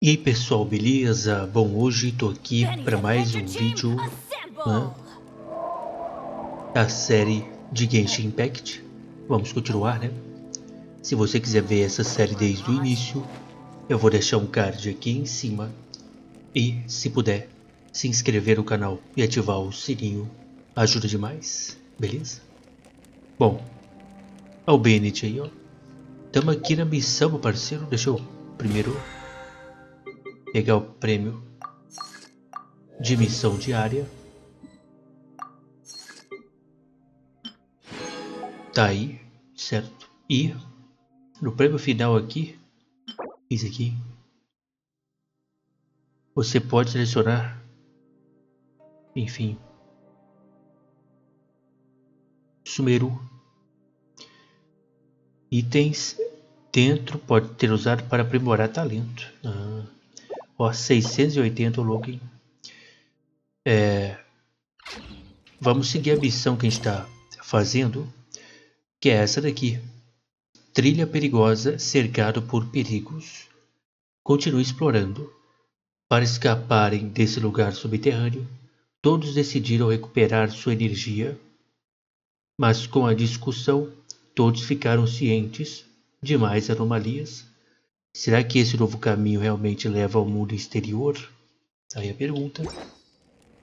E aí pessoal, beleza? Bom, hoje tô aqui para mais um vídeo da série de Genshin Impact. Vamos continuar, né? Se você quiser ver essa série desde o início, eu vou deixar um card aqui em cima. E, se puder, se inscrever no canal e ativar o sininho ajuda demais, beleza? Bom, é o Bennett aí, ó. Tamo aqui na missão, meu parceiro. Deixa eu primeiro pegar o prêmio de missão diária. Tá aí, certo? E no prêmio final aqui, esse aqui, você pode selecionar, enfim, Sumeru. Itens dentro pode ter usado para aprimorar talento. Ó, 680 o login. Vamos seguir a missão que a gente está fazendo, que é essa daqui. Trilha perigosa, cercado por perigos. Continue explorando. Para escaparem desse lugar subterrâneo, todos decidiram recuperar sua energia, mas com a discussão, todos ficaram cientes de mais anomalias. Será que esse novo caminho realmente leva ao mundo exterior? Aí a pergunta.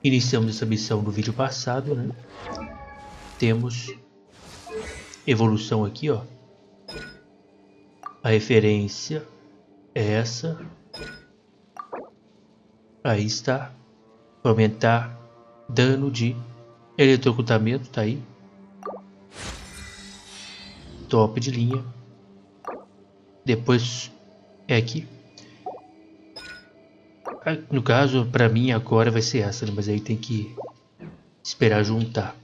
Iniciamos essa missão no vídeo passado, né? Temos evolução aqui, ó. A referência é essa. Aí está. Aumentar dano de eletrocutamento, tá aí. Top de linha. Depois é aqui. No caso, pra mim agora vai ser essa, né? Mas aí tem que esperar juntar.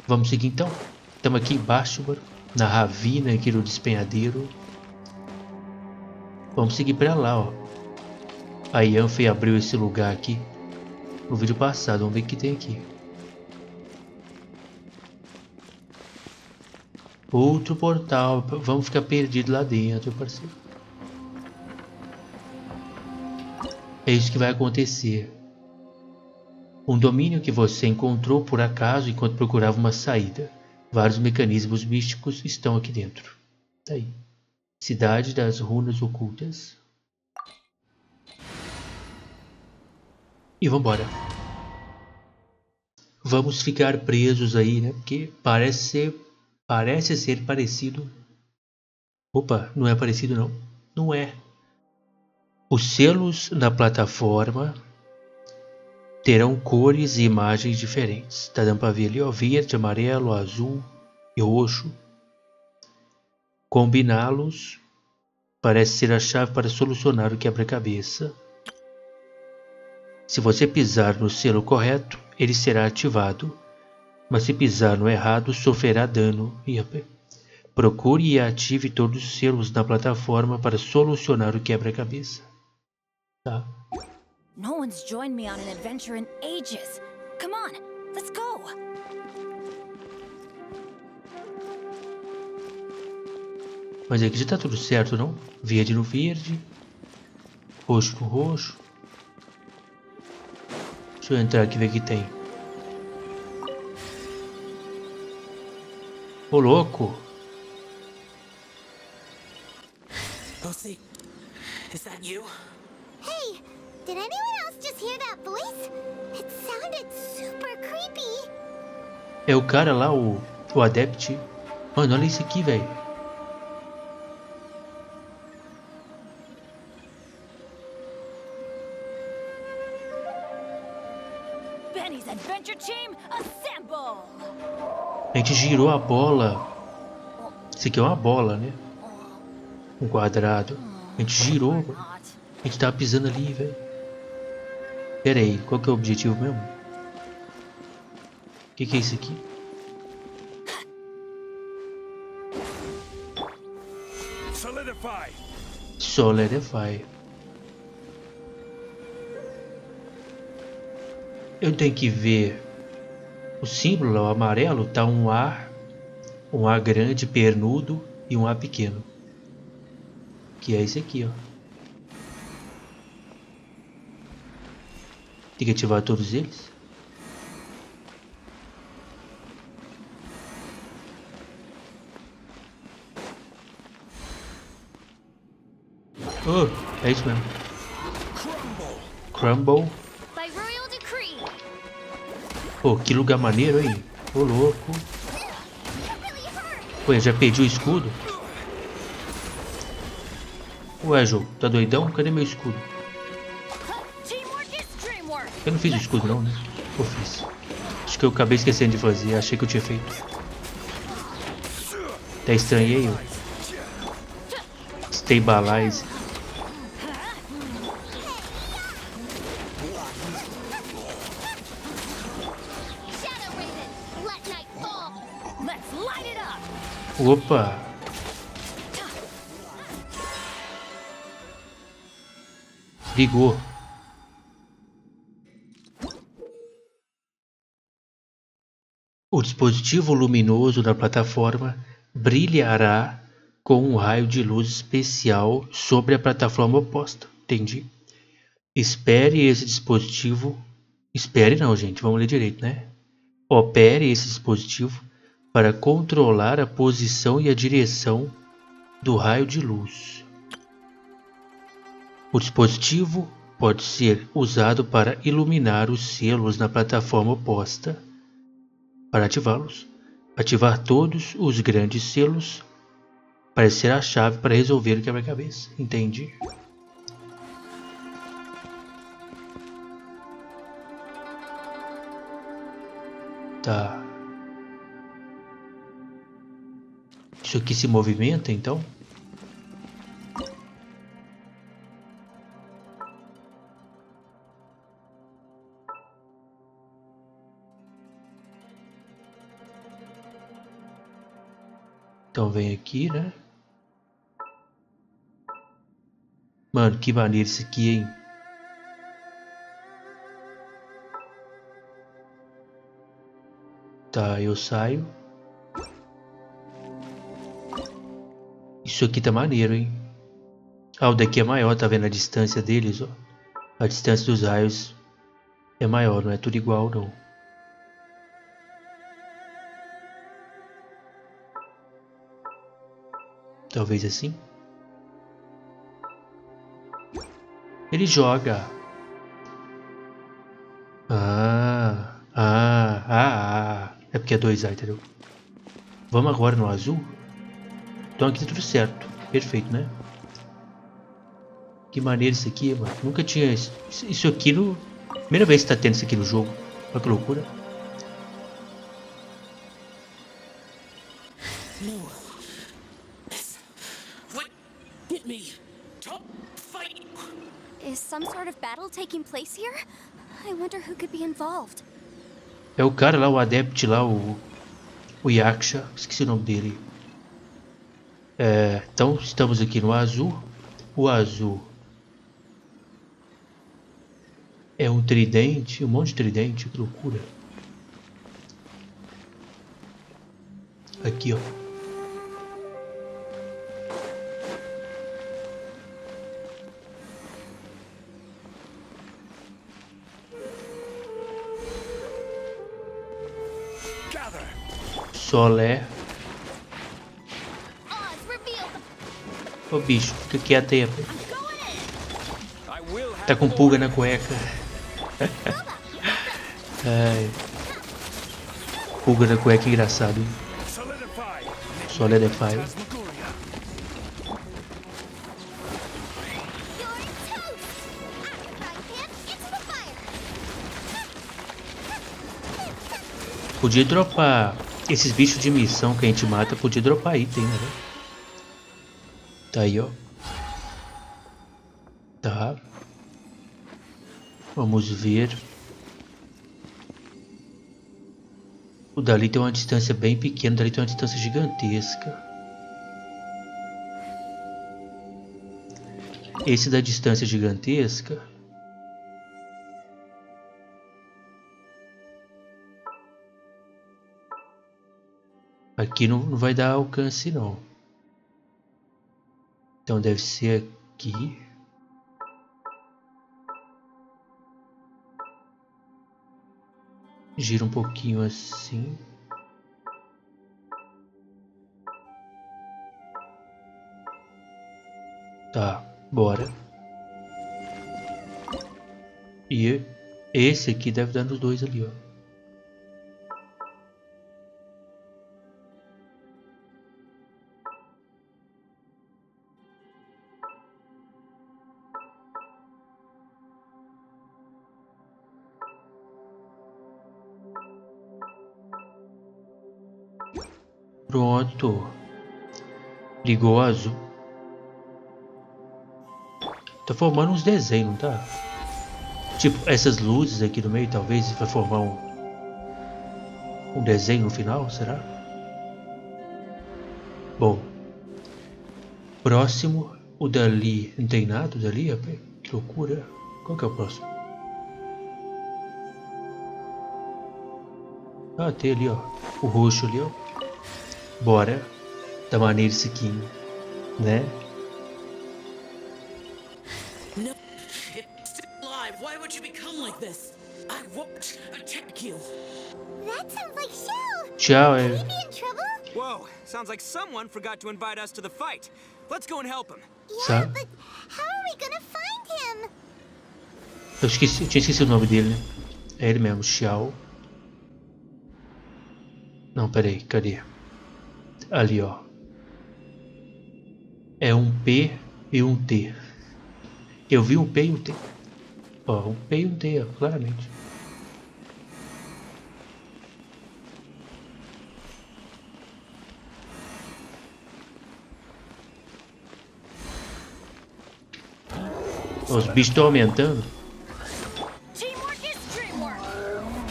Vamos seguir então. Estamos aqui embaixo, mano, na ravina aqui do despenhadeiro. Vamos seguir pra lá, ó. A Yanfei abriu esse lugar aqui no vídeo passado. Vamos ver o que tem aqui. Outro portal. Vamos ficar perdidos lá dentro, parceiro. É isso que vai acontecer. Um domínio que você encontrou por acaso enquanto procurava uma saída. Vários mecanismos místicos estão aqui dentro. Tá aí. Cidade das Runas Ocultas. E vambora. Vamos ficar presos aí, né? Porque parece ser parecido. Opa, não é parecido não. Não é. Os selos na plataforma terão cores e imagens diferentes. Tá dando pra ver ali, ó. Verde, amarelo, azul e roxo. Combiná-los parece ser a chave para solucionar o quebra-cabeça. Se você pisar no selo correto, ele será ativado. Mas se pisar no errado, sofrerá dano. Procure e ative todos os selos na plataforma para solucionar o quebra-cabeça. Tá? No one's joined me on an adventure in ages. Come on, let's go. Mas aqui já tá tudo certo, não? Verde no verde, roxo no roxo. Deixa eu entrar aqui e ver o que tem. Ô, louco! Lucy, is that you? Hey, did anyone else just hear that voice? It sounded super creepy. É o cara lá, o Adept. Mano, olha isso aqui, velho. Benny's Adventure Team, assemble! A gente girou a bola. Isso aqui é uma bola, né? Um quadrado. A gente girou, mano. A gente tava pisando ali, velho. Pera aí, qual que é o objetivo mesmo? O que é isso aqui? Solidify. Solidify. Eu tenho que ver o símbolo, o amarelo, tá um A grande, pernudo e um A pequeno. Que é esse aqui, ó. Tem que ativar todos eles. Oh, é isso mesmo. Crumble. By royal decree. Pô, que lugar maneiro, hein? Ô, louco. That really hurt. Pô, eu já perdi o escudo. Ué, jogo, tá doidão? Cadê meu escudo? Teamwork is dreamwork. Eu não fiz o escudo não, né? Eu fiz. Acho que eu acabei esquecendo de fazer. Achei que eu tinha feito. Até estranhei eu. Stabilize. Shadow Raven, let night fall. Let's light it up. Opa! Ligou. O dispositivo luminoso da plataforma brilhará com um raio de luz especial sobre a plataforma oposta. Entendi. Espere esse dispositivo. Espere não, gente. Vamos ler direito, né? Opere esse dispositivo para controlar a posição e a direção do raio de luz. O dispositivo pode ser usado para iluminar os selos na plataforma oposta. Para ativá-los, ativar todos os grandes selos parece ser a chave para resolver o quebra-cabeça. Entendi. Tá. Isso aqui se movimenta, então? Então vem aqui, né? Mano, que maneiro isso aqui, hein? Tá, eu saio. Isso aqui tá maneiro, hein? Ah, o daqui é maior, tá vendo a distância deles, ó? A distância dos raios é maior, não é tudo igual, não. Talvez assim. Ele joga. É porque é 2A, entendeu? Vamos agora no azul? Então aqui tá tudo certo. Perfeito, né? Que maneiro isso aqui, mano. Nunca tinha isso aqui no... Primeira vez que tá tendo isso aqui no jogo. Olha que loucura. No. What? Hit me. Don't fight. Is some sort of battle taking place here? I wonder who could be involved. É o cara lá, o Adept lá, o Yaksha. Esqueci o nome dele. Então estamos aqui no azul. O azul é um tridente, um monte de tridente, que loucura. Aqui, ó. Gather. Solé. Oz, reveal the Ô bicho, fica quieto aí, rapaz. going in. I will have Tá com pulga na cueca. Ai. Pulga na cueca, engraçado, hein? solidify. Solé de Fire. Phantasmagoria. You're toast. Frying pan into the fire. Podia dropar esses bichos de missão que a gente mata, podia dropar item, né? Tá aí, ó. Tá. Vamos ver. O dali tem uma distância bem pequena, o dali tem uma distância gigantesca. Esse da distância gigantesca. Aqui não vai dar alcance não. Então deve ser aqui. Gira um pouquinho assim. Tá, bora. E esse aqui deve dar nos dois ali, ó. Pronto. Ligou o azul. Tá formando uns desenhos, não tá? Tipo, essas luzes aqui no meio, talvez vai formar um desenho no final, será? Bom. Próximo, o dali. Não tem nada dali, rapaz? Que loucura. Qual que é o próximo? Ah, tem ali, ó. O roxo ali, ó. Bora. Da maneira skin, né? No, it's still alive. Why would you become like this? I won't attack you. That sounds like Shell. Tchau, Could é. he be in trouble? Whoa, sounds like someone forgot to invite us to the fight. Let's go and help him. Yeah, Sabe? but how are we gonna find him? Eu esqueci, eu tinha esquecido o nome dele, né? É ele mesmo, Xiao. Não, peraí, cadê? Ali, ó. É um P e um T. Eu vi um P e um T. Ó, um P e um T, ó, claramente. Os bichos estão aumentando. Teamwork is dreamwork.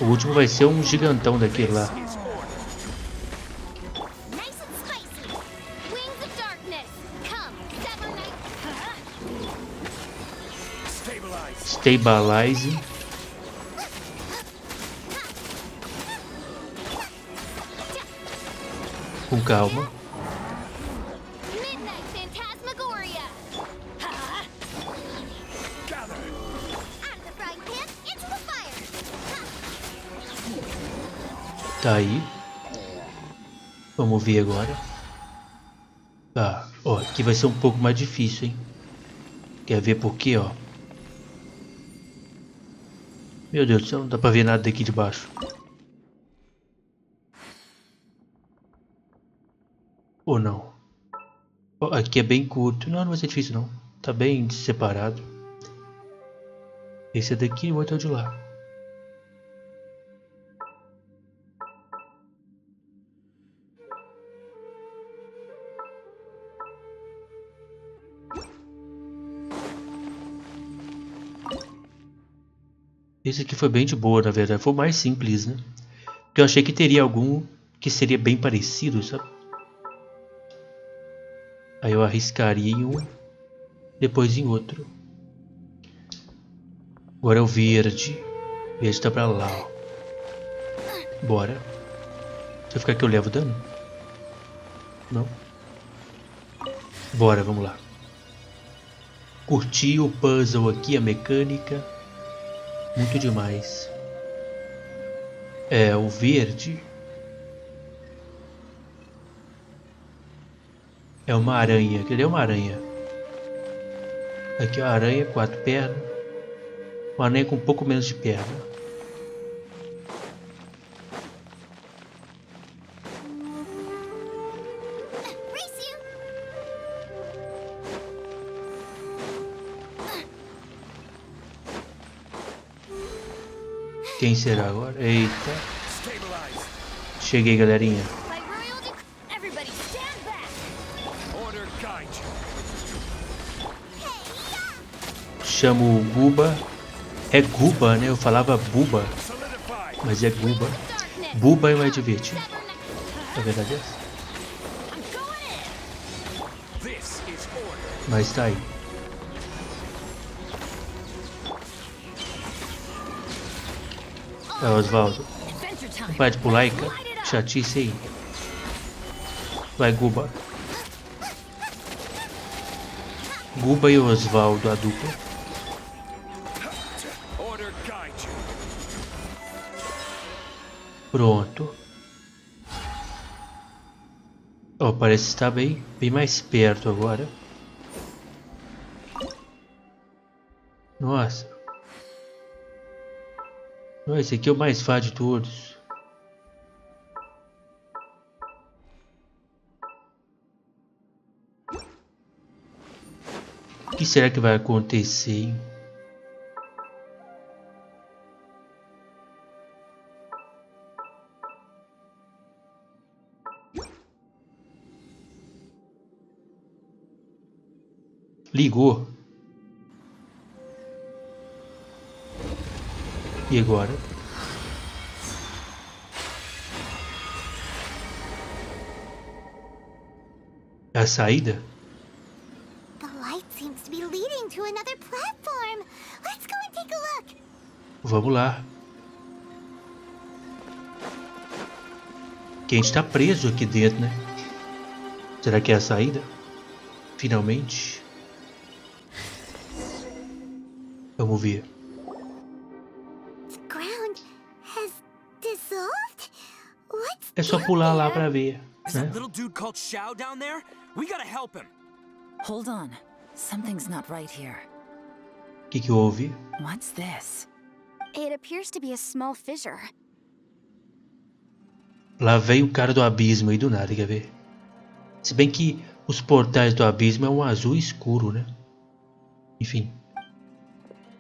O último vai ser um gigantão daquele lá. It's order. Nice and spicy. Wings of darkness. Come, Sever Knight. Stabilize. Stabilize. Com calma. Midnight Phantasmagoria. Gather. Out of the frying pan, into the fire. Tá aí. Vamos ver agora. Tá, ó, aqui vai ser um pouco mais difícil, hein? Quer ver por quê, ó? Meu Deus do céu, não dá pra ver nada daqui de baixo. Ou não? Ó, aqui é bem curto. Não, não vai ser difícil não. Tá bem separado. Esse é daqui e o outro é o de lá. Esse aqui foi bem de boa, na verdade. Foi o mais simples, né? Porque eu achei que teria algum que seria bem parecido, sabe? Aí eu arriscaria em um, depois em outro. Agora é o verde. O verde tá pra lá, ó. Bora. Se eu ficar aqui eu levo dano? Não. Bora, vamos lá. Curti o puzzle aqui, a mecânica. Muito demais. É, o verde é uma aranha. Cadê uma aranha? Aqui, ó, a aranha, 4 pernas. Uma aranha com um pouco menos de perna. Race you. Quem será agora? Eita. Stabilize. Cheguei, galerinha. By royal everybody stand back. Order guide you. Chamo o Guba. É Guba, né? Eu falava Buba, Solidify. mas é Guba. Darkness. Buba é mais divertido. Sever Knight. Na verdade é essa. I'm going in. This is order. Mas tá aí. É, Osvaldo. Adventure time. Vai de pular, cara. Light it up. Chatice aí. Vai, Guba. Guba e Osvaldo, a dupla. Order guide you. Pronto. Ó, parece estar bem mais perto agora. Nossa. Nossa, esse aqui é o mais fácil de todos. O que será que vai acontecer, hein? Ligou. E agora? A saída? The light seems to be leading to another platform. Let's go and take a look. Vamos lá. Que a gente tá preso aqui dentro, né? Será que é a saída? Finalmente. Vamos ver. The ground has dissolved? What's É só down pular lá there? pra ver, Is né? that little dude called Xiao down there? We gotta help him. Hold on. Something's not right here. O que houve? What's this? It appears to be a small fissure. Lá vem o cara do abismo aí do nada, quer ver? Se bem que os portais do abismo é um azul escuro, né? Enfim.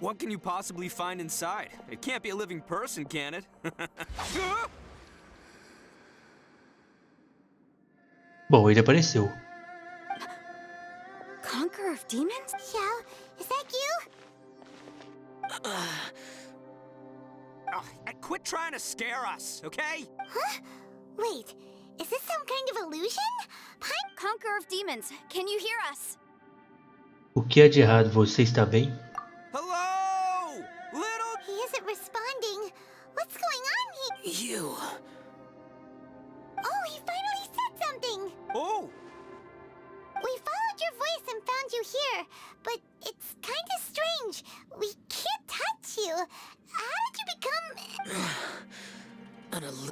What can you possibly find inside? It can't be a living person, can it? Bom, ele apareceu. Conqueror of demons? Xiao, is that you? Quit trying to scare us, okay? Huh? Wait, is this some kind of illusion? Conqueror of demons, can you hear us? O que é de errado? Você está bem? Hello? Little... He isn't responding. What's going on here? You. Oh, he finally said something. Oh! We followed your voice and found you here, but it's kind of strange. We can't touch you. How did you become...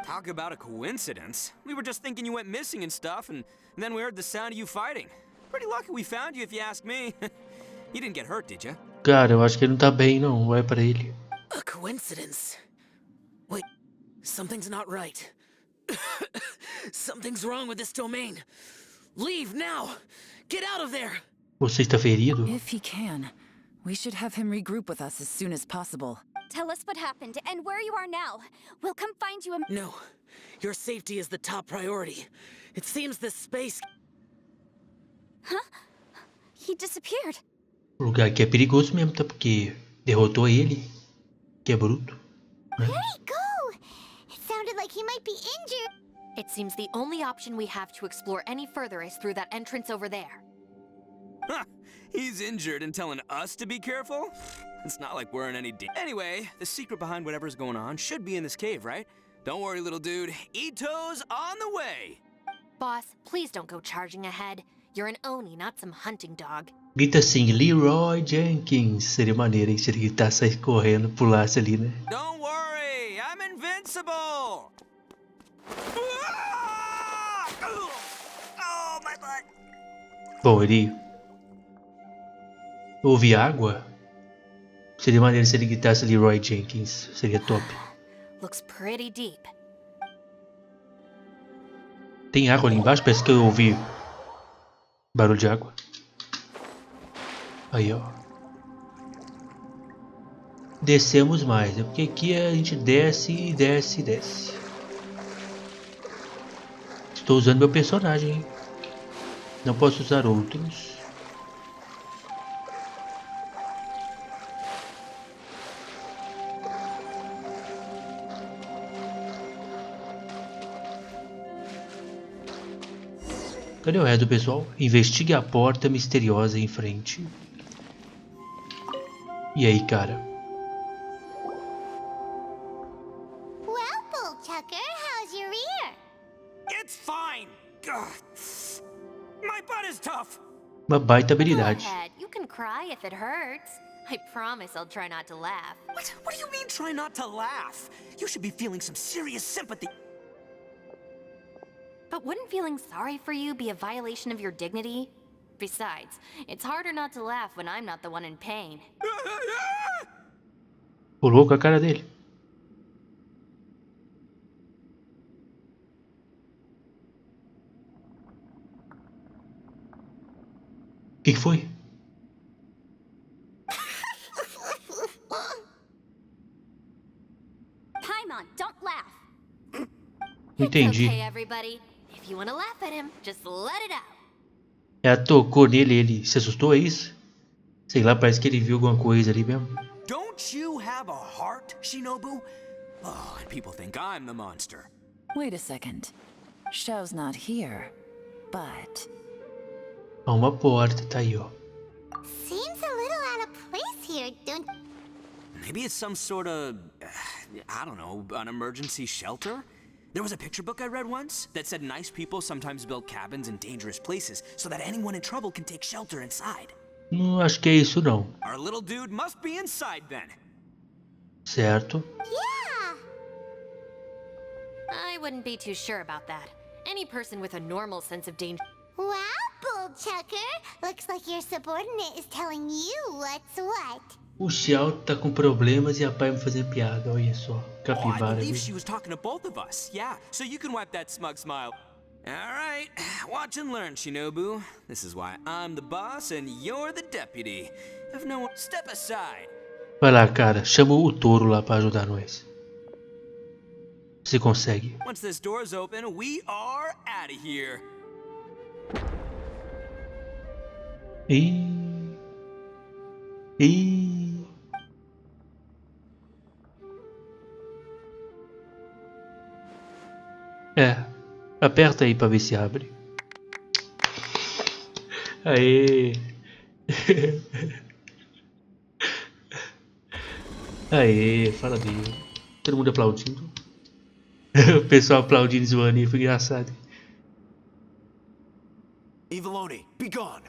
Talk about a coincidence. We were just thinking you went missing and stuff, and then we heard the sound of you fighting. Pretty lucky we found you, if you ask me. You didn't get hurt, did you? Cara, eu acho que ele não tá bem, não. Vai pra ele. A coincidence. Wait, something's not right. Something's wrong with this domain. Leave now! Get out of there! Você está ferido? If he can, we should have him regroup with us as soon as possible. Tell us what happened and where you are now. We'll come find you. No, your safety is the top priority. It seems this space... He disappeared. O lugar aqui é perigoso mesmo, tá? Porque derrotou ele. Que é bruto. Where'd he go? It sounded like he might be injured. It seems the only option we have to explore any further is through that entrance over there. Huh. He's injured and telling us to be careful? It's not like we're in any Anyway, the secret behind whatever's going on should be in this cave, right? Don't worry, little dude. Ito's on the way! Boss, please don't go charging ahead. You're an Oni, not some hunting dog. Grita assim, Leroy Jenkins. Seria maneiro, hein? Se ele gritasse, sair correndo, pulasse ali, né? Don't worry, I'm invincible! Oh, my butt! Bom, ele... Houve água? Seria maneiro se ele gritasse Leroy Jenkins. Seria top. Looks pretty deep. Tem água ali embaixo? Parece que eu ouvi barulho de água. Aí, ó. Descemos mais, né? Porque aqui a gente desce e desce e desce. Estou usando meu personagem, hein? Não posso usar outros. Cadê o resto do pessoal? Investigue a porta misteriosa em frente. E aí, cara? Well, Bullchucker, how's your ear? It's fine! Ugh. My butt is tough! Uma baita Go habilidade. ahead, you can cry if it hurts. I promise I'll try not to laugh. What do you mean, try not to laugh? You should be feeling some serious sympathy. But wouldn't feeling sorry for you be a violation of your dignity? Besides, it's harder not to laugh when I'm not the one in pain. Pulou com a cara dele. O que foi? Paimon, don't laugh. Não entendi. Okay, everybody. If you want to laugh at him, just let it out. Ela tocou nele, ele se assustou, é isso? Sei lá, parece que ele viu alguma coisa ali mesmo. Don't you have a heart, Shinobu? Oh, and people think I'm the monster. Wait a second. Xiao's not here, but... Há uma porta, tá aí, ó. Seems a little out of place here, don't... Maybe it's some sort of, I don't know, an emergency shelter? There was a picture book I read once that said nice people sometimes build cabins in dangerous places so that anyone in trouble can take shelter inside. Não acho que é isso não. Our little dude must be inside then. Certo? Yeah! I wouldn't be too sure about that. Any person with a normal sense of danger... Wow, Bullchucker! Looks like your subordinate is telling you what's what. O Xiao tá com problemas e a pai me fazendo piada, olha só. Oh, I Capivara. believe Viu? she was talking to both of us. Yeah, so you can wipe that smug smile. All right, watch and learn, Shinobu. This is why I'm the boss and you're the deputy. If no one, step aside. Vai lá, cara. Chama o touro lá pra ajudar nós. Você consegue. Once this door's open, we are out of here. Ih. Ih. É. Aperta aí pra ver se abre. Aê. Aê, fala dele. Todo mundo aplaudindo. O pessoal aplaudindo e zoando aí, foi engraçado. Evilone, be gone!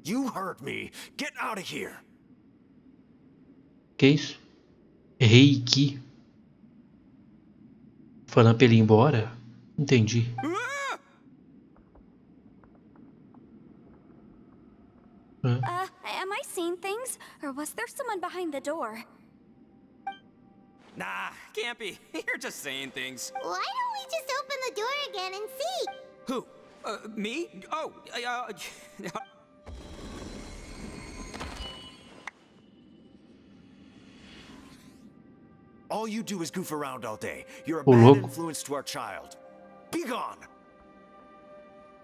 You heard me! Get out of here! Que isso? Reiki. Falando pra ele ir embora? Entendi. Am I seeing things? Or was there someone behind the door? Nah, can't be. You're just saying things. Why don't we just open the door again and see? Who? Me? Oh, All you do is goof around all day. You're a Ô, bad louco. influence to our child. Be gone!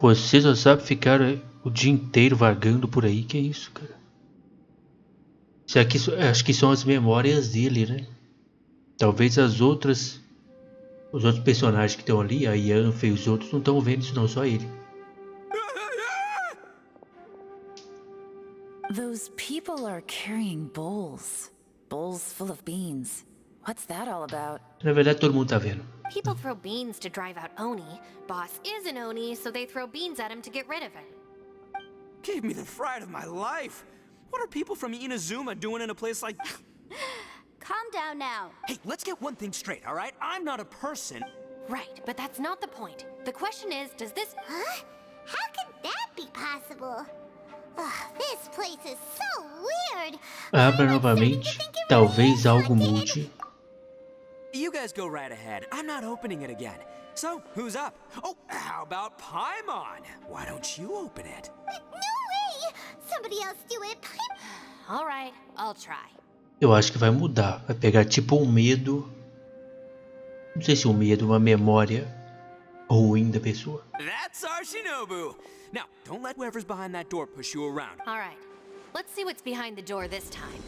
Você só sabe ficar o dia inteiro vagando por aí, que é isso, cara? Isso aqui, acho que são as memórias dele, né? Talvez os outros personagens que estão ali, a Yanfa e os outros, não estão vendo isso não, só ele. Those people are carrying bowls. Bowls full of beans. What's that all about? Na verdade, todo mundo tá vendo. People throw beans to drive out Oni. Boss is an Oni, so they throw beans at him to get rid of him. gave me the fright of my life. What are people from Inazuma doing in a place like... Calm down now. Hey, let's get one thing straight, all right? I'm not a person. Right, but that's not the point. The question is, does this... Huh? How could that be possible? Ugh, this place is so weird. Abra novamente. Talvez algo mude. You guys go right ahead. I'm not opening it again. So, who's up? Oh, how about Paimon? Why don't you open it? No way! Somebody else do it. All right, I'll try. Eu acho que vai mudar. Vai pegar tipo um medo. Não sei se um medo, uma memória ruim da pessoa. That's our Shinobu. Now, don't let whoever's behind that door push you around. All right, let's see what's behind the door this time.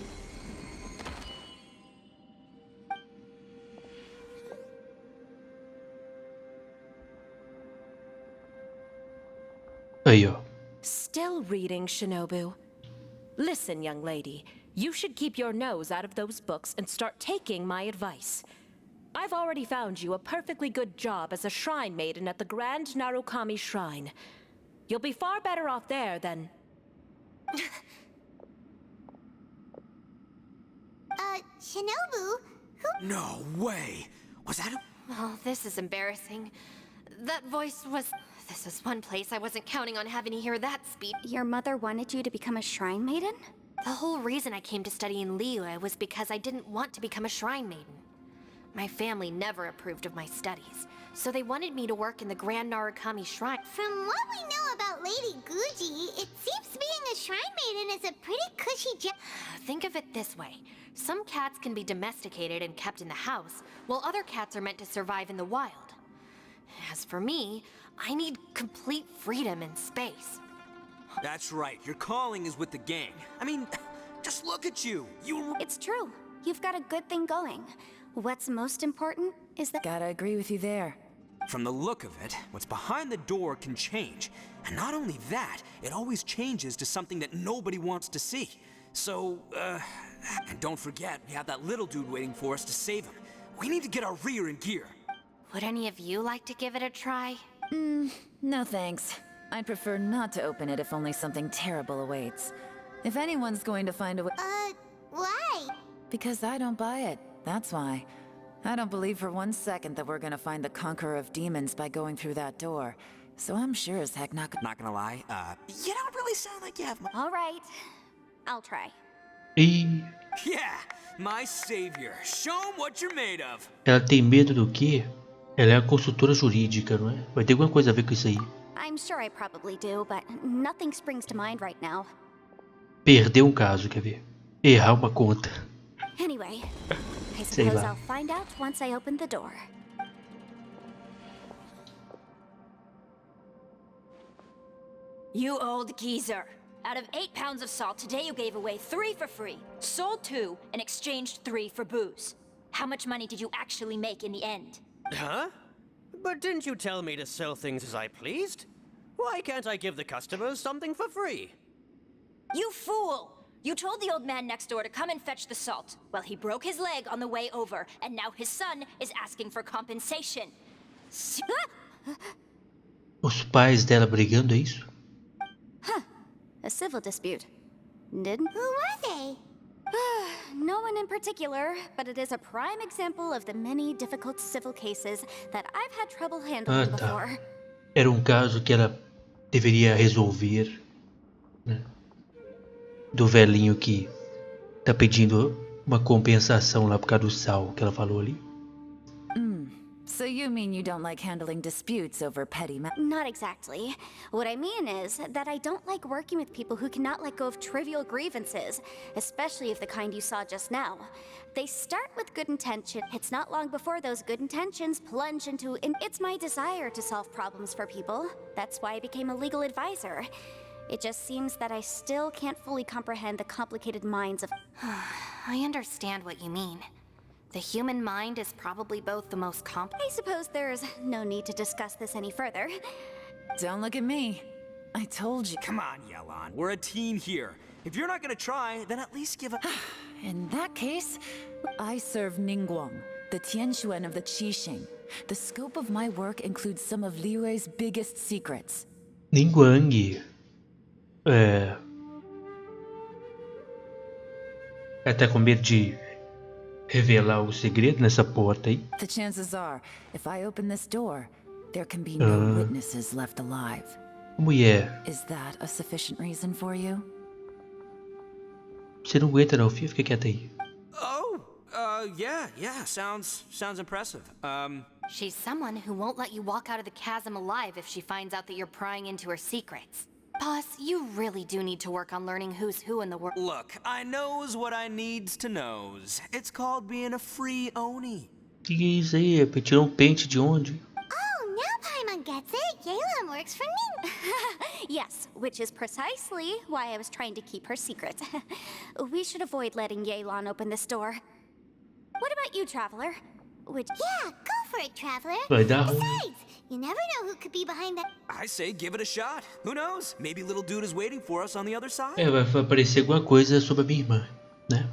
Aí, ó. Still reading, Shinobu. Listen, young lady. You should keep your nose out of those books and start taking my advice. I've already found you a perfectly good job as a shrine maiden at the Grand Narukami Shrine. You'll be far better off there than... Shinobu, who? No way! Was that a... Oh, this is embarrassing. That voice was... This was one place I wasn't counting on having to hear that speech. Your mother wanted you to become a shrine maiden? The whole reason I came to study in Liyue was because I didn't want to become a shrine maiden. My family never approved of my studies, so they wanted me to work in the Grand Narukami Shrine. From what we know about Lady Guji, it seems being a shrine maiden is a pretty cushy job. Think of it this way. Some cats can be domesticated and kept in the house, while other cats are meant to survive in the wild. As for me, I need complete freedom and space. That's right, your calling is with the gang. I mean, just look at you. It's true. You've got a good thing going. What's most important is that... Gotta agree with you there. From the look of it, what's behind the door can change. And not only that, it always changes to something that nobody wants to see. So, and don't forget, we have that little dude waiting for us to save him. We need to get our rear in gear. Would any of you like to give it a try? No thanks. I'd prefer not to open it if only something terrible awaits. If anyone's going to find a way... why? Because I don't buy it, that's why. I don't believe for 1 second that we're gonna find the Conqueror of Demons by going through that door. So I'm sure as heck not gonna lie, you don't really sound like you have much... All right. I'll try. E Yeah, my savior. Show 'em what you're made of. ela tem medo do quê? Ela é a consultora jurídica, não é? Vai ter alguma coisa a ver com isso aí. I'm sure I probably do, but nothing springs to mind right now. Perder um caso, quer ver? Errar uma conta. Anyway, I Sei suppose lá. I'll find out once I open the door. You old geezer. Out of 8 pounds of salt, today you gave away 3 for free, sold 2, and exchanged 3 for booze. How much money did you actually make in the end? Huh? But didn't you tell me to sell things as I pleased? Why can't I give the customers something for free? You fool! You told the old man next door to come and fetch the salt. Well, he broke his leg on the way over, and now his son is asking for compensation. Os pais dela brigando, é isso? A civil dispute. Didn't? Who were they? No one in particular, but it is a prime example of the many difficult civil cases that I've had trouble handling before. Era um caso que ela deveria resolver, né? Do velhinho que tá pedindo uma compensação lá por causa do sal que ela falou ali. So you mean you don't like handling disputes over petty Not exactly. What I mean is that I don't like working with people who cannot let go of trivial grievances, especially of the kind you saw just now. They start with good intention. It's not long before those good intentions plunge into... It's my desire to solve problems for people. That's why I became a legal advisor. It just seems that I still can't fully comprehend the complicated minds of... I understand what you mean. The human mind is probably both the most I suppose there's no need to discuss this any further. Don't look at me. I told you. Come on, Yelan. We're a team here. If you're not gonna try, then at least give a... In that case, I serve Ningguang, the Tianxuan of the Qixing. The scope of my work includes some of Liyue's biggest secrets. Ningguang. Ela tá com medo de revelar o segredo nessa porta aí. The chances are, if I open this door, there can be no witnesses left alive. Mulher, Is that a sufficient reason for you? você não aguenta não, filho? Fica quieta aí. Oh, yeah, sounds impressive. She's someone who won't let you walk out of the chasm alive if she finds out that you're prying into her secrets. Boss, you really do need to work on learning who's who in the world. Look, I knows what I needs to knows. It's called being a free Oni. Que é isso aí? Tirou um pente de onde? Oh, now Paimon gets it. Yelan works for Ning. Yes, which is precisely why I was trying to keep her secret. We should avoid letting Yelan open this door. What about you, Traveler? Yeah, go for it, Traveler. Vai dar ruim. Besides, you never know who could be behind that. I say give it a shot. Who knows? Maybe little dude is waiting for us on the other side. É, vai aparecer alguma coisa sobre a minha irmã, né?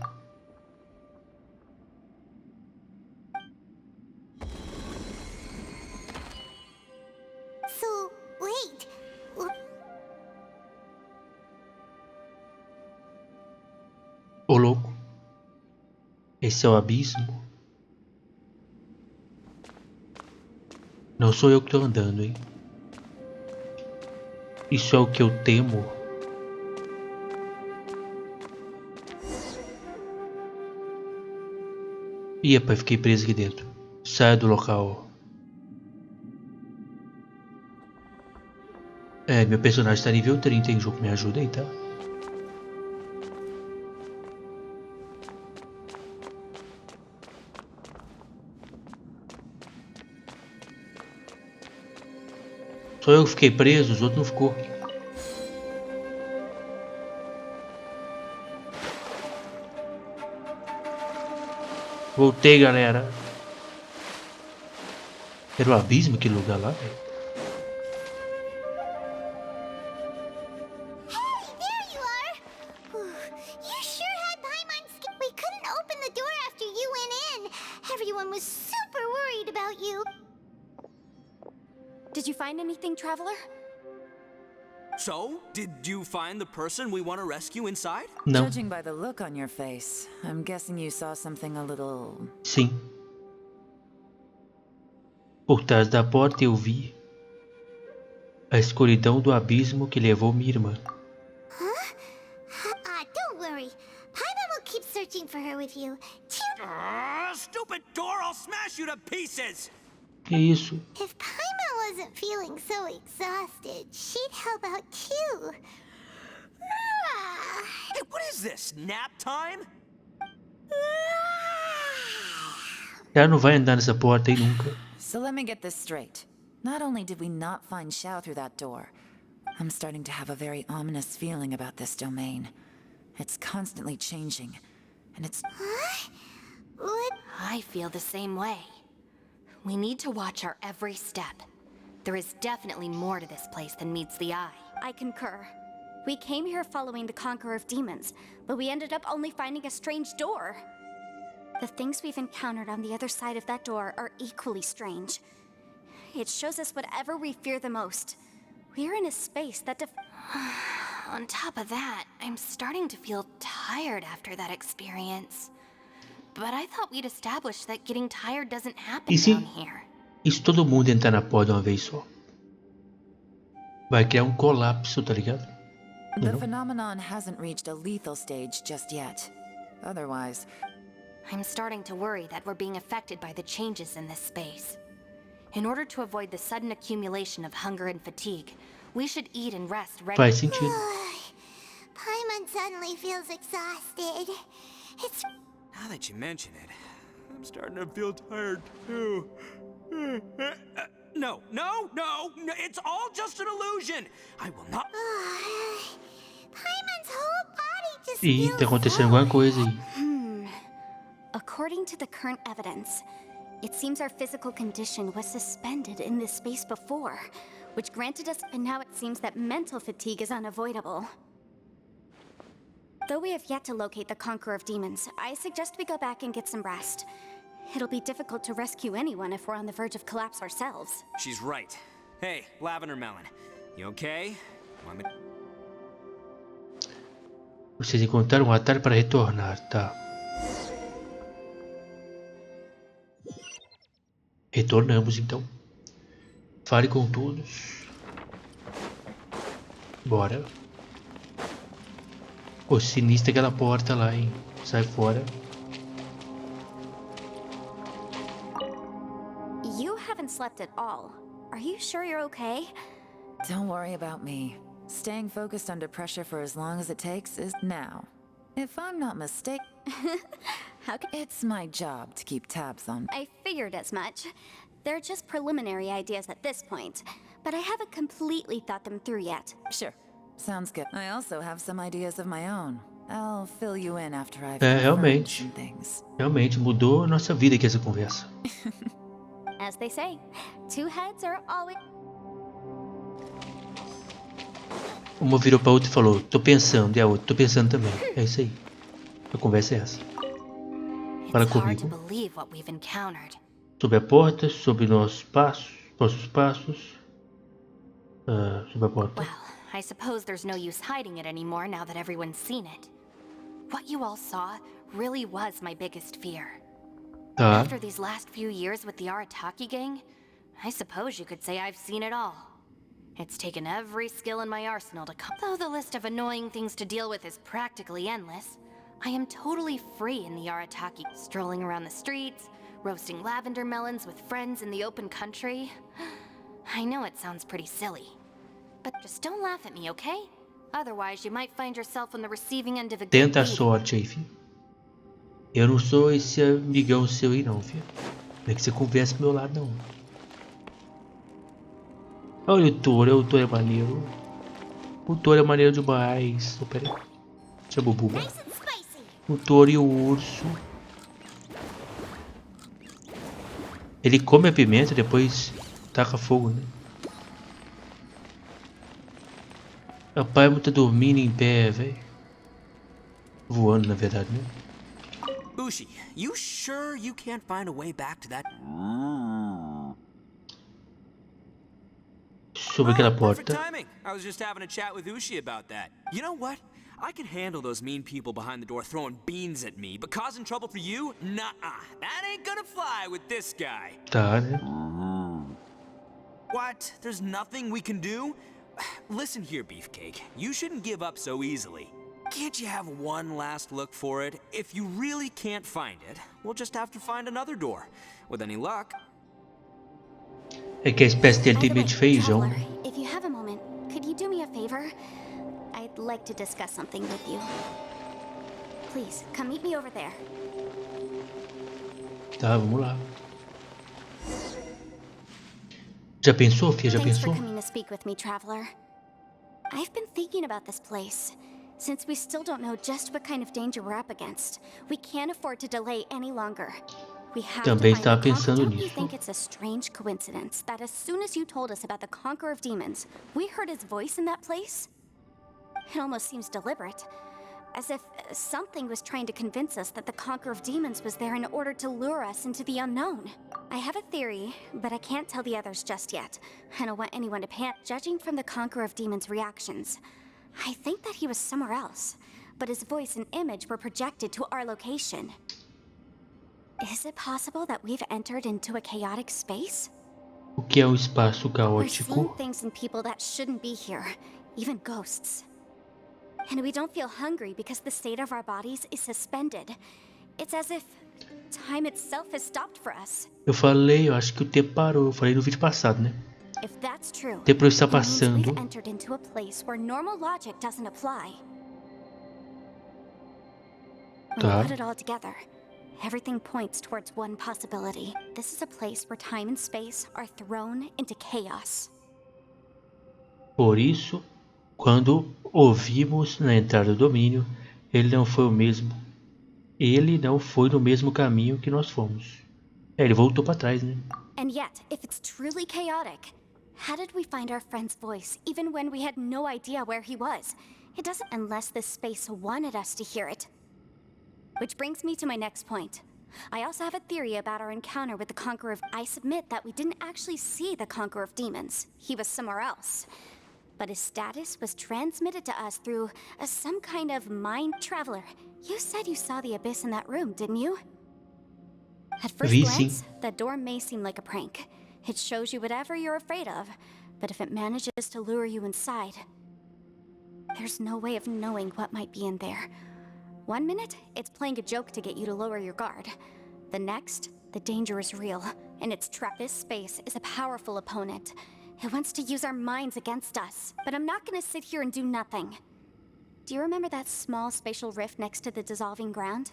So, wait. Ô louco. Esse é o abismo? Não sou eu que tô andando, hein? Isso é o que eu temo? Ih, rapaz, fiquei preso aqui dentro. Saia do local. É, meu personagem tá nível 30 em jogo. Me ajuda aí, tá? Só eu que fiquei preso, os outros não ficou. Voltei, galera. Era o abismo, aquele lugar lá, velho. Hey, there you are! You sure had Paimon scared. We couldn't open the door after you went in. Everyone was super worried about you. Did you find anything, Traveler? So, did you find the person we want to rescue inside? Não. Judging by the look on your face, I'm guessing you saw something a little... Sim. Por trás da porta eu vi a escuridão do abismo que levou minha irmã. Don't worry. Paimon will keep searching for her with you. Stupid door! I'll smash you to pieces! Que isso? If Paimon wasn't feeling so exhausted, she'd help out too. Hey, what is this? Nap time? Ela não vai andar nessa porta aí nunca. So let me get this straight. Not only did we not find Xiao through that door, I'm starting to have a very ominous feeling about this domain. It's constantly changing, and it's... What? I feel the same way. We need to watch our every step. There is definitely more to this place than meets the eye. I concur. We came here following the Conqueror of Demons, but we ended up only finding a strange door. The things we've encountered on the other side of that door are equally strange. It shows us whatever we fear the most. We're in a space that On top of that, I'm starting to feel tired after that experience. But I thought we'd established that getting tired doesn't happen E se down here. isso todo mundo entrar na porta de uma vez só? Vai criar um colapso, tá ligado? The phenomenon hasn't reached a lethal stage just yet. Otherwise... I'm starting to worry that we're being affected by the changes in this space. In order to avoid the sudden accumulation of hunger and fatigue, we should eat and rest regularly. Faz sentido. Paimon suddenly feels exhausted. It's... Now that you mention it, I'm starting to feel tired too. No, it's all just an illusion. I will not... Paimon's whole body just Ih, feels tá acontecendo alguma coisa aí. According to the current evidence, it seems our physical condition was suspended in this space before, which granted us, and now it seems that mental fatigue is unavoidable. Though we have yet to locate the Conqueror of Demons, I suggest we go back and get some rest. It'll be difficult to rescue anyone if we're on the verge of collapse ourselves. She's right. Hey, Lavender Melon, you okay? Want me... Vocês encontraram um atalho para retornar, tá? Retornamos então. Fale com todos. Bora. Pô, sinistra aquela porta lá, hein? Sai fora. You haven't slept at all. Are you sure you're okay? Don't worry about me. Staying focused under pressure for as long as it takes is now. If I'm not mistaken... How can... It's my job to keep tabs on... I figured as much. They're just preliminary ideas at this point, but I haven't completely thought them through yet. Sure. Sounds good. I also have some ideas of my own. I'll fill you in after I've É, confirmed realmente. some things. Realmente mudou a nossa vida aqui essa conversa. As they say, two heads are always... Uma virou pra outra e falou, tô pensando, e a outra, tô pensando também. É isso aí. A conversa é essa. Fala It's hard to comigo. believe what we've encountered. Sobre a porta, sobre nossos passos. Sobre a porta. Well, I suppose there's no use hiding it anymore now that everyone's seen it. What you all saw really was my biggest fear. Tá. After these last few years with the Arataki gang, I suppose you could say I've seen it all. It's taken every skill in my arsenal to come. Though the list of annoying things to deal with is practically endless, I am totally free in the Arataki, strolling around the streets, roasting lavender melons with friends in the open country. I know it sounds pretty silly, but just don't laugh at me, okay? Otherwise, you might find yourself on the receiving end of a good Tenta a beating. sorte aí, filho. Eu não sou esse amigão seu aí não, filho. Não é que você conversa pro meu lado, não. Olha o touro é maneiro. O touro é maneiro demais. Oh, pera aí. Deixa eu bububa. O touro e o urso. Ele come a pimenta e depois taca fogo, né? A Paimon tá dormindo em pé, velho. Voando, na verdade, né? Ushi, you sure you can't find a way back to that? Sobre aquela Perfect porta. timing. I was just having a chat with Ushi about that. You know what? I can handle those mean people behind the door throwing beans at me, but causing trouble for you? Nuh-uh. That ain't gonna fly with this guy. Tá, né? What? There's nothing we can do? Listen here, Beefcake. You shouldn't give up so easily. Can't you have one last look for it? If you really can't find it, we'll just have to find another door. With any luck. É que a espécie dele tem By the medo de way, feijão. Traveler, if you have a moment, could you do me a favor? I'd like to discuss something with you. Please, come meet me over there. Tá, vamos lá. Já pensou, filha? Já Thanks for pensou? coming to speak with me, Traveler. I've been thinking about this place. Since we still don't know just what kind of danger we're up against, we can't afford to delay any longer. We have Também to find estava the pensando Don't you nisso. think it's a strange coincidence that as soon as you told us about the Conqueror of Demons, we heard his voice in that place? It almost seems deliberate. As if something was trying to convince us that the Conqueror of Demons was there in order to lure us into the unknown. I have a theory, but I can't tell the others just yet. I don't want anyone to panic. Judging from the Conqueror of Demons' reactions, I think that he was somewhere else, but his voice and image were projected to our location. Is it possible that we've entered into a chaotic space? O que é um espaço We're seeing caótico? things and people that shouldn't be here, even ghosts. And we don't feel hungry because the state of our bodies is suspended. It's as if time itself has stopped for us. Eu acho que o tempo parou. Eu falei no vídeo passado, né? If that's true, O tempo está it means passando. we've entered into a place where normal logic doesn't apply. When Tá. we put it all together, everything points towards one possibility. This is a place where time and space are thrown into chaos. Por isso, quando ouvimos na entrada do domínio, ele não foi o mesmo. Ele não foi no mesmo caminho que nós fomos. Ele voltou para trás, né? And yet, if it's truly chaotic, how did we find our friend's voice even when we had no idea where he was? It doesn't unless this space wanted us to hear it. Which brings me to my next point. I also have a theory about our encounter with the Conqueror of... I submit that we didn't actually see the Conqueror of Demons. He was somewhere else. But his status was transmitted to us through some kind of mind traveler. You said you saw the abyss in that room, didn't you? At first Vi, glance, sim. that door may seem like a prank. It shows you whatever you're afraid of, but if it manages to lure you inside, there's no way of knowing what might be in there. 1 minute, it's playing a joke to get you to lower your guard. The next, the danger is real, and it's trapped. This space is a powerful opponent. It wants to use our minds against us, but I'm not gonna sit here and do nothing. Do you remember that small spatial rift next to the dissolving ground?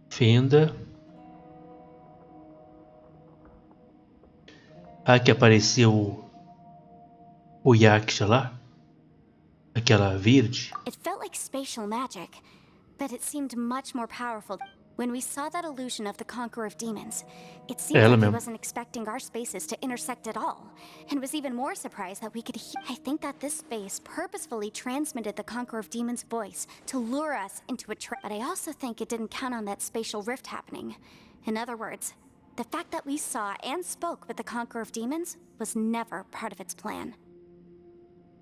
Fenda. Ah, que apareceu o Yaksha lá. Aquela verde. It felt like spatial magic, but it seemed much more powerful. When we saw that illusion of the Conqueror of Demons, it seemed Ela like he mesmo. wasn't expecting our spaces to intersect at all, and was even more surprised that we could hear. I think that this space purposefully transmitted the Conqueror of Demons' voice to lure us into a trap. But I also think it didn't count on that spatial rift happening. In other words, the fact that we saw and spoke with the Conqueror of Demons was never part of its plan.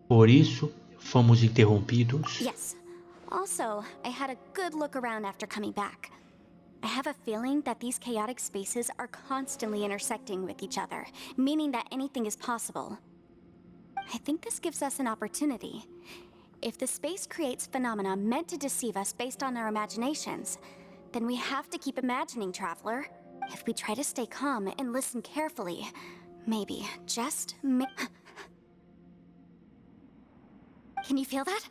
Por isso, fomos interrompidos. Yes. Also, I had a good look around after coming back. I have a feeling that these chaotic spaces are constantly intersecting with each other, meaning that anything is possible. I think this gives us an opportunity. If the space creates phenomena meant to deceive us based on our imaginations, then we have to keep imagining, Traveler. If we try to stay calm and listen carefully, maybe, Can you feel that?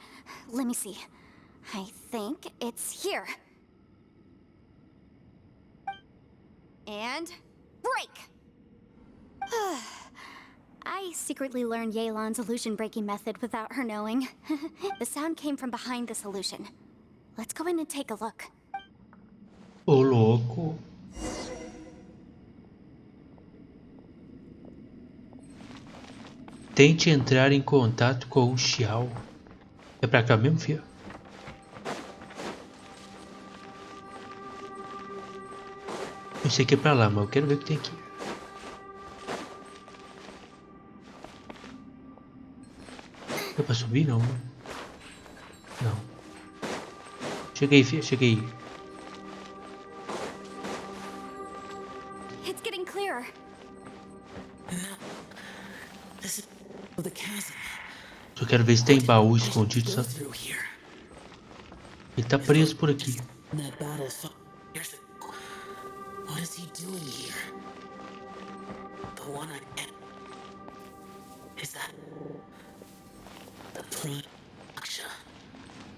Let me see. I think it's here. And break! I secretly learned Yelan's illusion-breaking method without her knowing. The sound came from behind this illusion. Let's go in and take a look. Ô, louco. Tente entrar em contato com o Xiao. É pra cá mesmo, filho? Eu sei que é pra lá, mas eu quero ver o que tem aqui. É pra subir? Não. Não. Cheguei, filho. Cheguei. It's getting clearer. This is the chasm. Só quero ver se tem baú escondido, sabe? Ele tá preso por aqui. That battle fought years ago. What is he doing here? The one I met. Is that the Prime Aksha?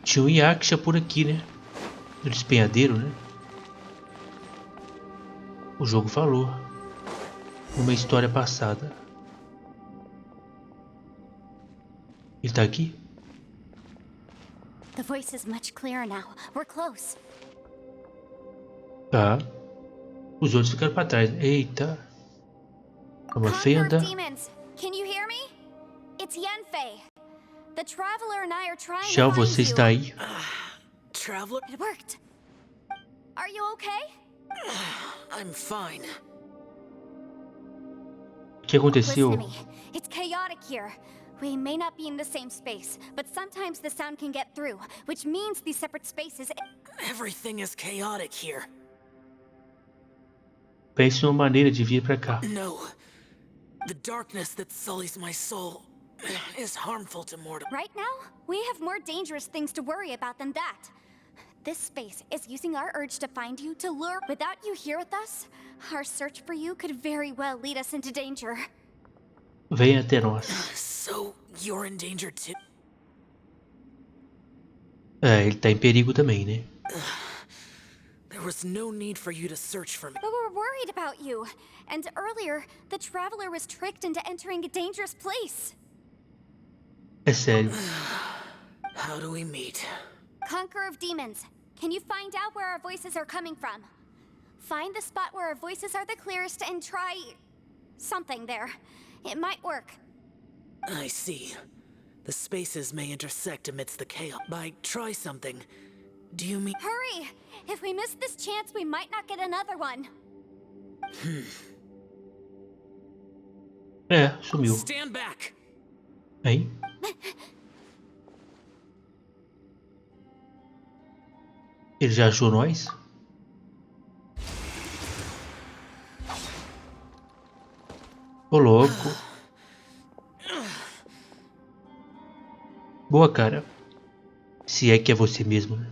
Tinha um Yaksha por aqui, né? Do despenhadeiro, né? O jogo falou. Uma história passada. Ele tá aqui? The voice is much clearer now. We're close. Tá. Os outros ficaram pra trás. Eita. É uma fenda. Demons, can you hear me? It's Yanfei. The Traveler and I are trying to Xiao, find você you. está aí? Traveler? It worked. Are you okay? I'm fine. O que aconteceu? Listen to me. It's chaotic here. We may not be in the same space, but sometimes the sound can get through, which means these separate spaces... Everything is chaotic here. Pense numa maneira de vir pra cá. No. The darkness that sullies my soul is harmful to mortal. Right now, we have more dangerous things to worry about than that. This space is using our urge to find you to lure... Without you here with us, our search for you could very well lead us into danger. Venha até nós. So, you're in danger too? É, ele tá em perigo também, né? There was no need for you to search for me. But we're worried about you. And earlier, the Traveler was tricked into entering a dangerous place. É sério. How do we meet? Conqueror of Demons, can you find out where our voices are coming from? Find the spot where our voices are the clearest and try... something there. It might work. I see. The spaces may intersect amidst the chaos. By try something, do you mean... Hurry! If we miss this chance, we might not get another one. É, sumiu. Stand back! Hein? Ele já achou nós? Ô, louco. Boa, cara. Se é que é você mesmo, né?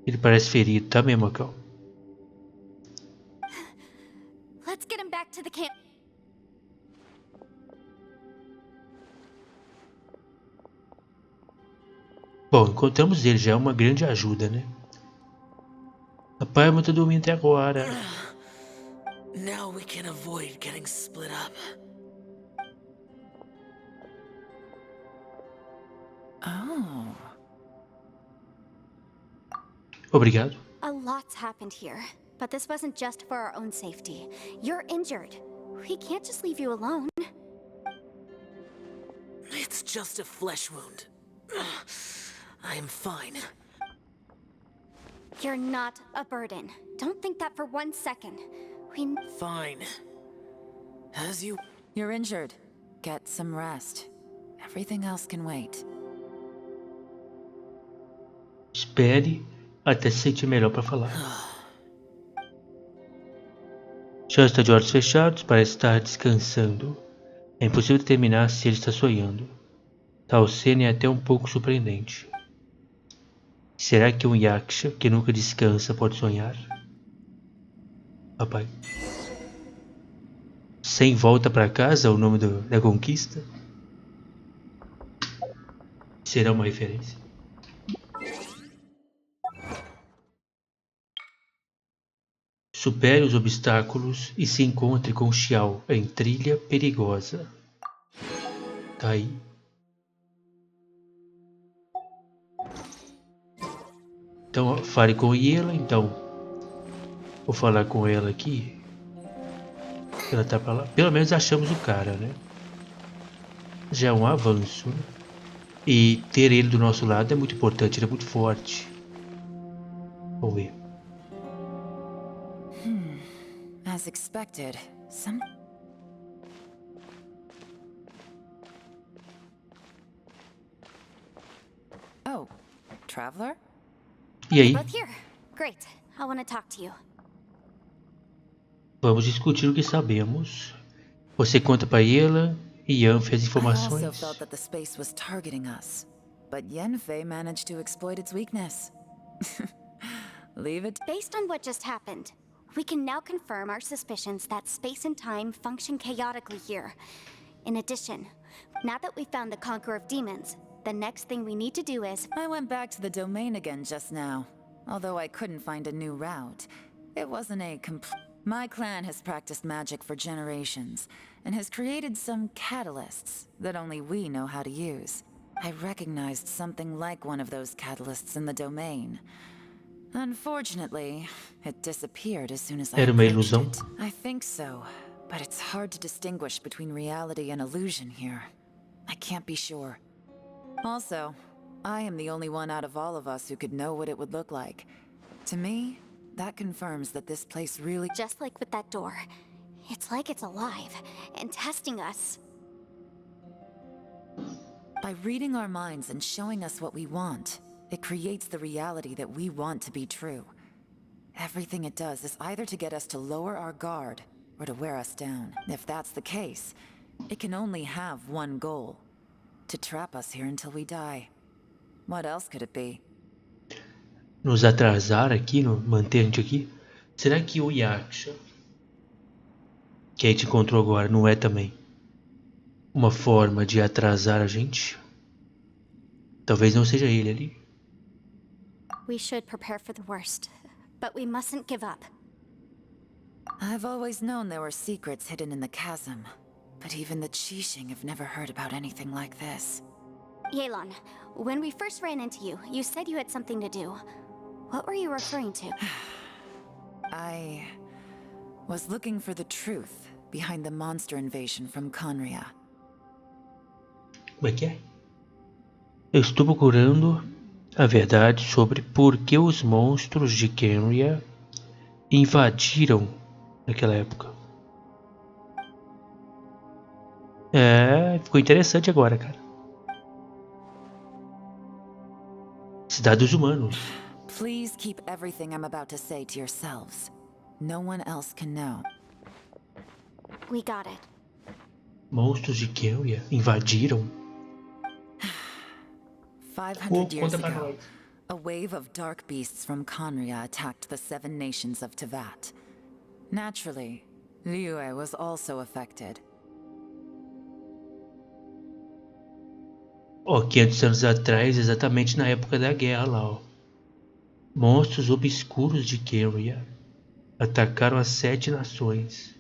Ele parece ferido, tá mesmo, Cal? Let's get him back to the camp. Bom, encontramos ele, já é uma grande ajuda, né? Rapaz, eu tô dormindo até agora. Now we can avoid getting split up. Oh. Obrigado. A lot's happened here, but this wasn't just for our own safety. You're injured. We can't just leave you alone. It's just a flesh wound. I am fine. You're not a burden. Don't think that for 1 second. Fine. As you... You're injured. Get some rest. Everything else can wait. Espere até se sentir melhor para falar. Sean está de olhos fechados, parece estar descansando. É impossível determinar se ele está sonhando. Tal cena é até um pouco surpreendente. Será que um Yaksha que nunca descansa pode sonhar? Papai. Sem volta para casa é o nome da conquista? Será uma referência? Supere os obstáculos e se encontre com Xiao em trilha perigosa. Tá aí. Então fale com ela, então. Vou falar com ela aqui. Ela tá pra lá. Pelo menos achamos o cara, né? Já é um avanço, né? E ter ele do nosso lado é muito importante, ele é muito forte. Vamos ver. As expected, some... Oh, Traveler? E aí? Both here. Great. I want to talk to you. Vamos discutir o que sabemos. Você conta para ela e Yanfei as I also informações. felt that the space was targeting us, but Yanfei managed to exploit its weakness. Leave it. Based on what just happened, we can now confirm our suspicions that space and time function chaotically here. In addition, now that we've found the Conqueror of Demons, the next thing we need to do is... I went back to the domain again just now. Although I couldn't find a new route. It wasn't a My clan has practiced magic for generations, and has created some catalysts that only we know how to use. I recognized something like one of those catalysts in the domain. Unfortunately, it disappeared as soon as I Era uma approached ilusão? it. I think so, but it's hard to distinguish between reality and illusion here. I can't be sure. Also, I am the only one out of all of us who could know what it would look like. To me, that confirms that this place really... Just like with that door, it's like it's alive and testing us. By reading our minds and showing us what we want, it creates the reality that we want to be true. Everything it does is either to get us to lower our guard, or to wear us down. If that's the case, it can only have one goal. To trap us here until we die. What else could it be? Nos atrasar aqui, manter a gente aqui? Será que o Yaksha que a gente encontrou agora não é também uma forma de atrasar a gente? Talvez não seja ele ali. We should prepare for the worst, but we mustn't give up. I've always known there were secrets hidden in the chasm, but even the Qixing have never heard about anything like this. Yelan, when we first ran into you, you said you had something to do. What were you referring to? I was looking for the truth behind the monster invasion from Conria. Como é que é? Eu estou procurando a verdade sobre por que os monstros de Kenria invadiram naquela época. É, ficou interessante agora, cara. Cidade dos Humanos. Please keep everything I'm about to say to yourselves. No one else can know. We got it. Monstros de Kenria invadiram? 500 years conta pra ago, nós. a wave of dark beasts from Conria attacked the 7 nations of Tevat. Naturally, Liyue was also affected. 500 anos atrás, exatamente na época da guerra lá, ó. Monstros obscuros de Kenria atacaram as 7 nações.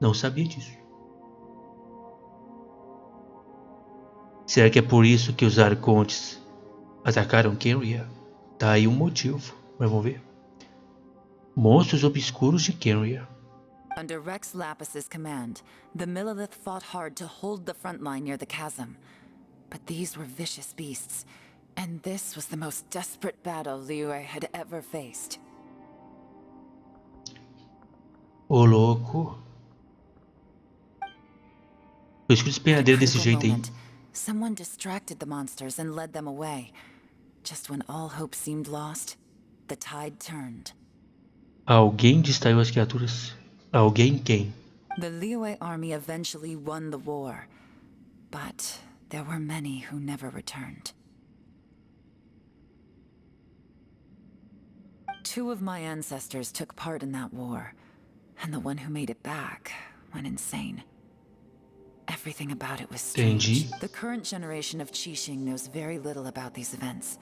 Não sabia disso. Será que é por isso que os arcontes atacaram Kenria? Tá aí um motivo, mas vamos ver. Monstros obscuros de Kenria. Under Rex Lapis's command, the Millelith fought hard to hold the front line near the chasm. But these were vicious beasts, and this was the most desperate battle Liyue had ever faced. Ô, louco. Por isso que eles penhadeiros desse jeito aí. Someone distracted the monsters and led them away. Just when all hope seemed lost, the tide turned. Alguém distraiu as criaturas. Alguém quem? The Liyue army eventually won the war, but there were many who never returned. 2 of my ancestors took part in that war, and the one who made it back went insane. Everything about it was strange. The current generation of Qixing knows very little about these events,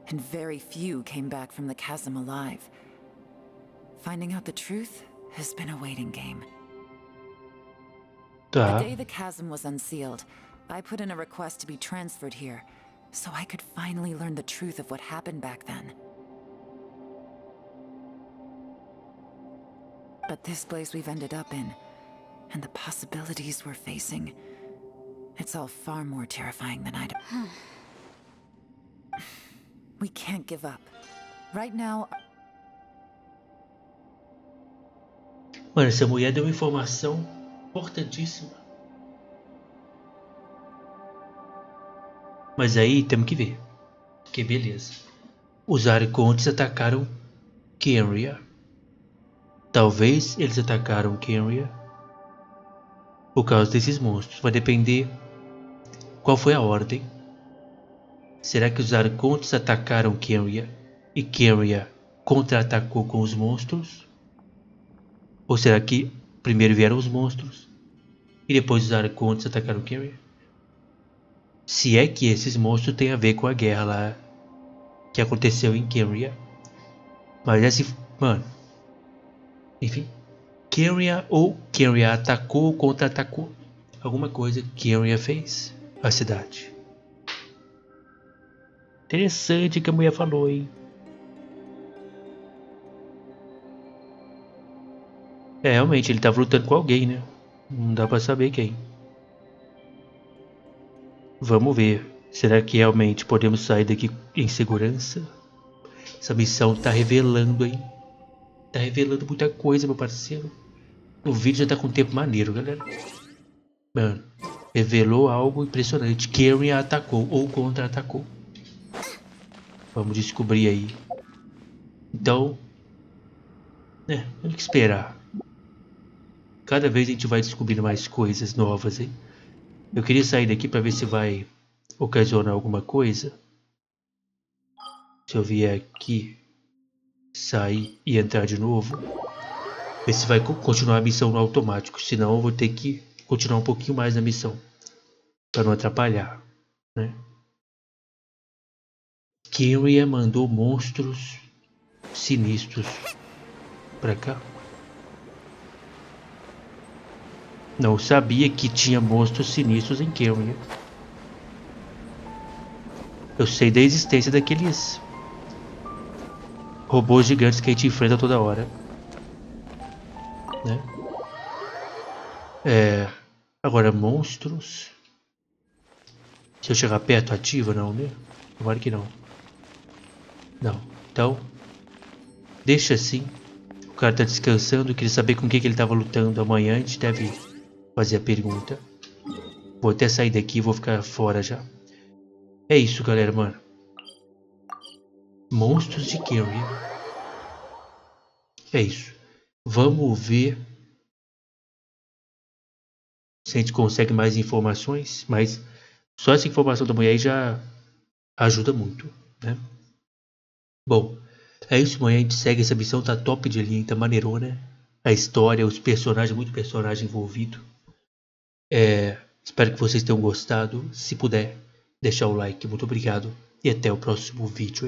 and very few came back from the chasm alive. Finding out the truth has been a waiting game. The day the chasm was unsealed, I put in a request to be transferred here, so I could finally learn the truth of what happened back then. But this place we've ended up in, and the possibilities we're facing, it's all far more terrifying than I'd... We can't give up. Right now... Mano, essa mulher deu uma informação importantíssima. Mas aí temos que ver. Que beleza. Os Arcontes atacaram Khaenri'ah. Talvez eles atacaram Khaenri'ah por causa desses monstros. Vai depender qual foi a ordem. Será que os Arcontes atacaram Khaenri'ah e Khaenri'ah contra-atacou com os monstros? Ou será que primeiro vieram os monstros e depois os Arcontes atacaram Khaenri'ah? Se é que esses monstros têm a ver com a guerra lá que aconteceu em Khaenri'ah. Mas esse... Mano... Enfim... Khaenri'ah ou Khaenri'ah atacou ou contra-atacou. Alguma coisa Khaenri'ah fez a cidade. Interessante que a mulher falou, hein? É, realmente, ele tava lutando com alguém, né? Não dá pra saber quem. Vamos ver. Será que realmente podemos sair daqui em segurança? Essa missão tá revelando, hein? Tá revelando muita coisa, meu parceiro. O vídeo já tá com um tempo maneiro, galera. Mano, revelou algo impressionante. Khaenri'ah atacou ou contra-atacou. Vamos descobrir aí. Então... temos que esperar. Cada vez a gente vai descobrindo mais coisas novas, hein? Eu queria sair daqui pra ver se vai ocasionar alguma coisa. Se eu vier aqui, sair e entrar de novo, ver se vai continuar a missão no automático. Senão eu vou ter que continuar um pouquinho mais na missão, para não atrapalhar, né? Khaenri'ah mandou monstros sinistros pra cá. Não sabia que tinha monstros sinistros em Khaenri'ah. Eu sei da existência daqueles robôs gigantes que a gente enfrenta toda hora, né? Agora monstros. Se eu chegar perto ativa, não, né? Tomara que não. Não, então deixa assim. O cara tá descansando, queria saber com o que ele tava lutando amanhã. A gente deve fazer a pergunta. Vou até sair daqui, vou ficar fora já. É isso, galera, mano. Monstros de Khaenri'ah. É isso. Vamos ver se a gente consegue mais informações. Mas só essa informação da mulher aí já ajuda muito, né? Bom, é isso, amanhã a gente segue essa missão. Tá top de linha, tá maneirona, né? A história, os personagens, muito personagem envolvido. Espero que vocês tenham gostado. Se puder, deixar o like. Muito obrigado. E até o próximo vídeo.